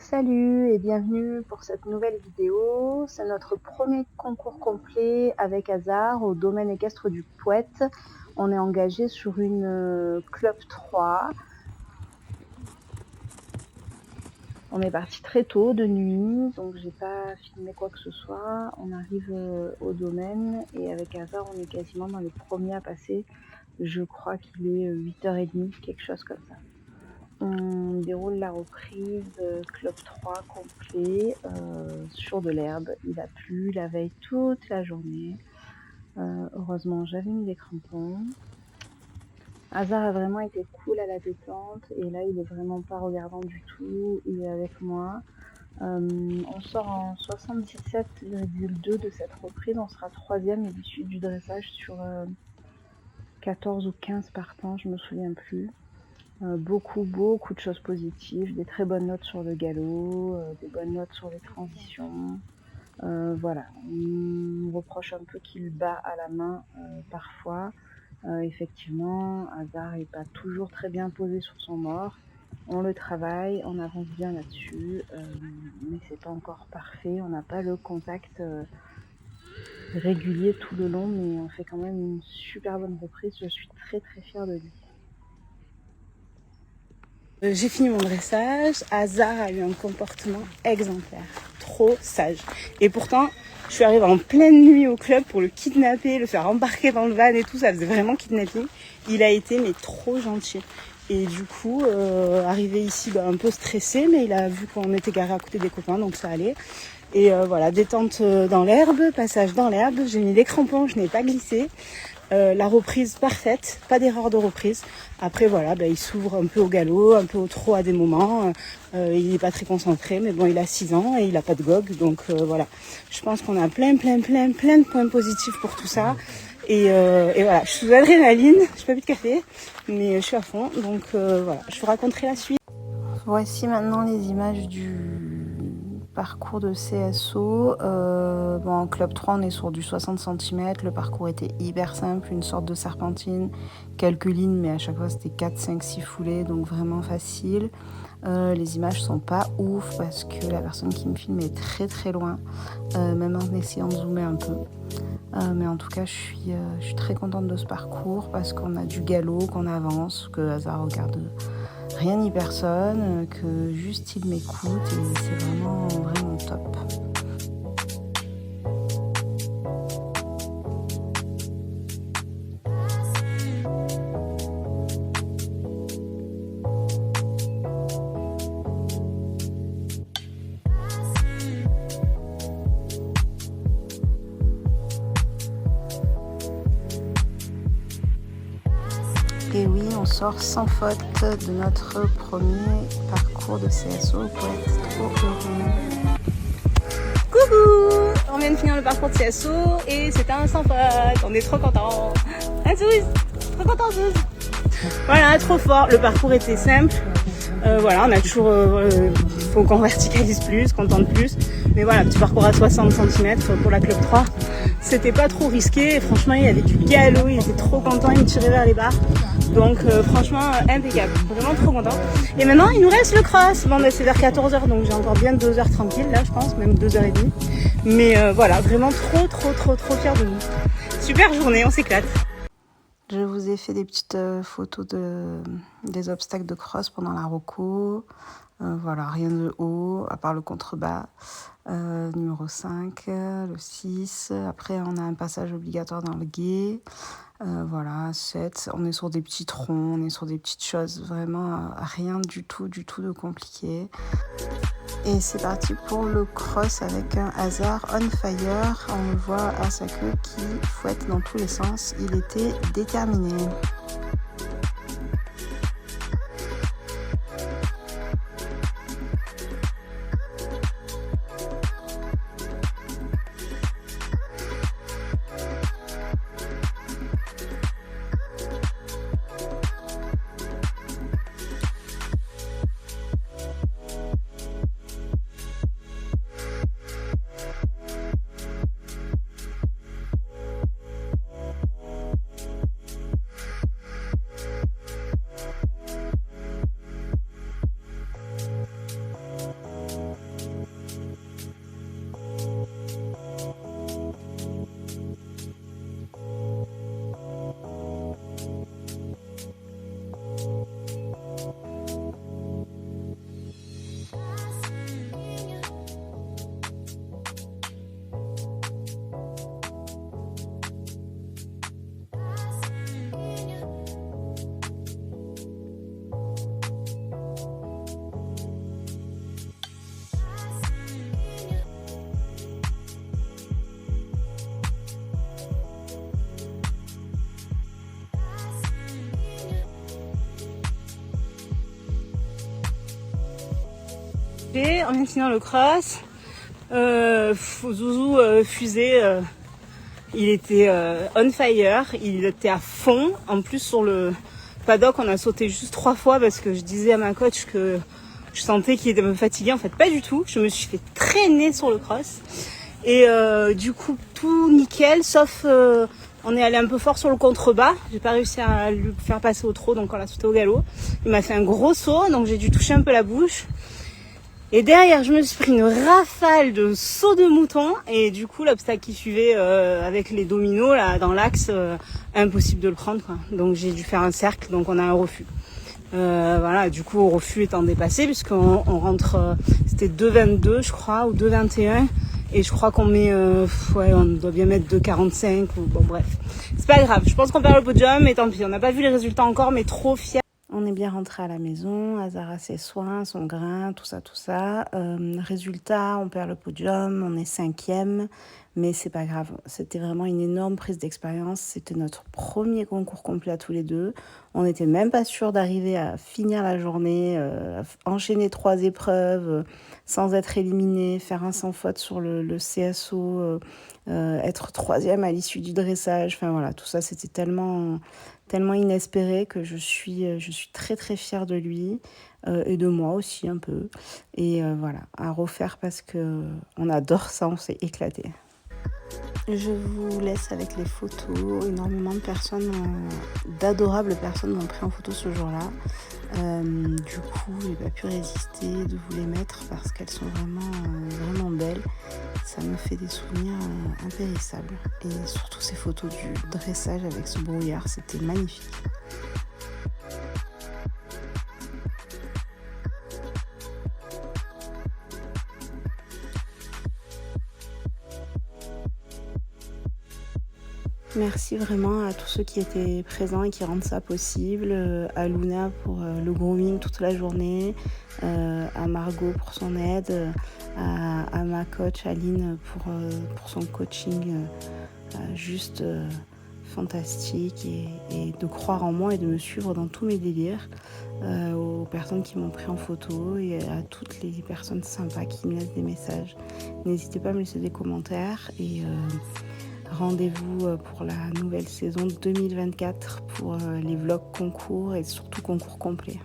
Salut et bienvenue pour cette nouvelle vidéo. C'est notre premier concours complet avec Hazard au domaine équestre du Poète. On est engagé sur une Club 3. On est parti très tôt de nuit, donc j'ai pas filmé quoi que ce soit. On arrive au domaine et avec Hazard on est quasiment dans les premiers à passer. Je crois qu'il est 8h30, quelque chose comme ça. On déroule la reprise Club 3 complet sur de l'herbe. Il a plu la veille toute la journée. Heureusement, j'avais mis des crampons. Hazard a vraiment été cool à la détente et là, il est vraiment pas regardant du tout. Il est avec moi. On sort en 77,2 de cette reprise. On sera troisième à l'issue du dressage sur 14 ou 15 partants, je me souviens plus. Beaucoup de choses positives, des très bonnes notes sur le galop, des bonnes notes sur les transitions. Voilà, on me reproche un peu qu'il bat à la main parfois. Effectivement, Hazard n'est pas toujours très bien posé sur son mort. On le travaille, on avance bien là-dessus, mais c'est pas encore parfait. On n'a pas le contact régulier tout le long, mais on fait quand même une super bonne reprise. Je suis très fière de lui. J'ai fini mon dressage, Hazard a eu un comportement exemplaire, trop sage. Et pourtant, je suis arrivée en pleine nuit au club pour le kidnapper, le faire embarquer dans le van et tout, ça faisait vraiment kidnapping. Il a été mais trop gentil. Et du coup, arrivé ici un peu stressé, mais il a vu qu'on était garé à côté des copains, donc ça allait. Et voilà, détente dans l'herbe, passage dans l'herbe, j'ai mis les crampons, je n'ai pas glissé. La reprise parfaite, pas d'erreur de reprise. Après voilà, il s'ouvre un peu au galop, un peu au trot à des moments. Il n'est pas très concentré, mais bon, il a 6 ans et il n'a pas de gogue. Donc voilà, je pense qu'on a plein de points positifs pour tout ça. Et voilà, je suis sous adrénaline, je n'ai pas bu de café, mais je suis à fond. Donc voilà, je vous raconterai la suite. Voici maintenant les images du parcours de CSO. En Club 3, on est sur du 60 cm. Le parcours était hyper simple, une sorte de serpentine, quelques lignes, mais à chaque fois c'était 4, 5, 6 foulées, donc vraiment facile. Les images sont pas ouf parce que la personne qui me filme est très loin, même en essayant de zoomer un peu. Mais en tout cas, je suis très contente de ce parcours parce qu'on a du galop, qu'on avance, que Hazard regarde rien ni personne, que juste il m'écoute et c'est vraiment top. Et oui, on sort sans faute de notre premier parcours de CSO pour être trop heureux. Coucou, on vient de finir le parcours de CSO et c'était un sans faute, on est trop contents. Un Zouz, trop content Zouz. Voilà, trop fort, le parcours était simple. Voilà, on a toujours, faut qu'on verticalise plus, qu'on tente plus. Mais voilà, petit parcours à 60 cm pour la Club 3. C'était pas trop risqué, et franchement il y avait du galop, il était trop content, il me tirait vers les barres. Donc franchement impeccable, vraiment trop content. Et maintenant il nous reste le cross. Bon c'est vers 14h, donc j'ai encore bien 2 heures tranquille là je pense, même 2h30. Mais voilà, vraiment trop fière de nous. Super journée, on s'éclate. Je vous ai fait des petites photos des obstacles de cross pendant la reco. Voilà, rien de haut, à part le contrebas. Numéro 5, le 6. Après, on a un passage obligatoire dans le gué. Voilà, 7. On est sur des petits troncs, on est sur des petites choses. Vraiment, rien du tout de compliqué. Et c'est parti pour le cross avec un Hazard on fire. On le voit à sa queue qui fouette dans tous les sens. Il était déterminé. On vient de finir le cross. Zouzou fusée, il était on fire, il était à fond. En plus sur le paddock, on a sauté juste 3 fois parce que je disais à ma coach que je sentais qu'il était me fatigué. En fait, pas du tout. Je me suis fait traîner sur le cross. Et du coup, tout nickel, sauf on est allé un peu fort sur le contrebas. J'ai pas réussi à lui faire passer au trot, donc on l'a sauté au galop. Il m'a fait un gros saut, donc j'ai dû toucher un peu la bouche. Et derrière, je me suis pris une rafale de sauts de mouton. Et du coup, l'obstacle qui suivait avec les dominos là dans l'axe, impossible de le prendre, quoi. Donc j'ai dû faire un cercle, donc on a un refus. Voilà, du coup, au refus étant dépassé, puisqu'on rentre, c'était 2,22 je crois, ou 2,21. Et je crois qu'on met, on doit bien mettre 2,45 ou bon bref. C'est pas grave, je pense qu'on perd le podium, mais tant pis, on n'a pas vu les résultats encore, mais trop fiers. On est bien rentré à la maison, Hazard a ses soins, son grain, tout ça. Résultat, on perd le podium, on est 5e, mais c'est pas grave. C'était vraiment une énorme prise d'expérience. C'était notre premier concours complet à tous les deux. On n'était même pas sûr d'arriver à finir la journée, enchaîner 3 épreuves sans être éliminé, faire un sans faute sur le CSO, être 3e à l'issue du dressage. Enfin voilà, tout ça, c'était tellement inespéré que je suis très très fière de lui et de moi aussi un peu. Et voilà, à refaire parce que on adore ça, on s'est éclaté. Je vous laisse avec les photos. Énormément de personnes, d'adorables personnes m'ont pris en photo ce jour-là. Du coup, j'ai pas pu résister de vous les mettre parce qu'elles sont vraiment belles. Ça me fait des souvenirs impérissables. Et surtout ces photos du dressage avec ce brouillard, c'était magnifique. Merci vraiment à tous ceux qui étaient présents et qui rendent ça possible, à Luna pour le grooming toute la journée, à Margot pour son aide, à ma coach Aline pour son coaching juste fantastique et de croire en moi et de me suivre dans tous mes délires, aux personnes qui m'ont pris en photo et à toutes les personnes sympas qui me laissent des messages. N'hésitez pas à me laisser des commentaires et rendez-vous pour la nouvelle saison 2024 pour les vlogs concours et surtout concours complet.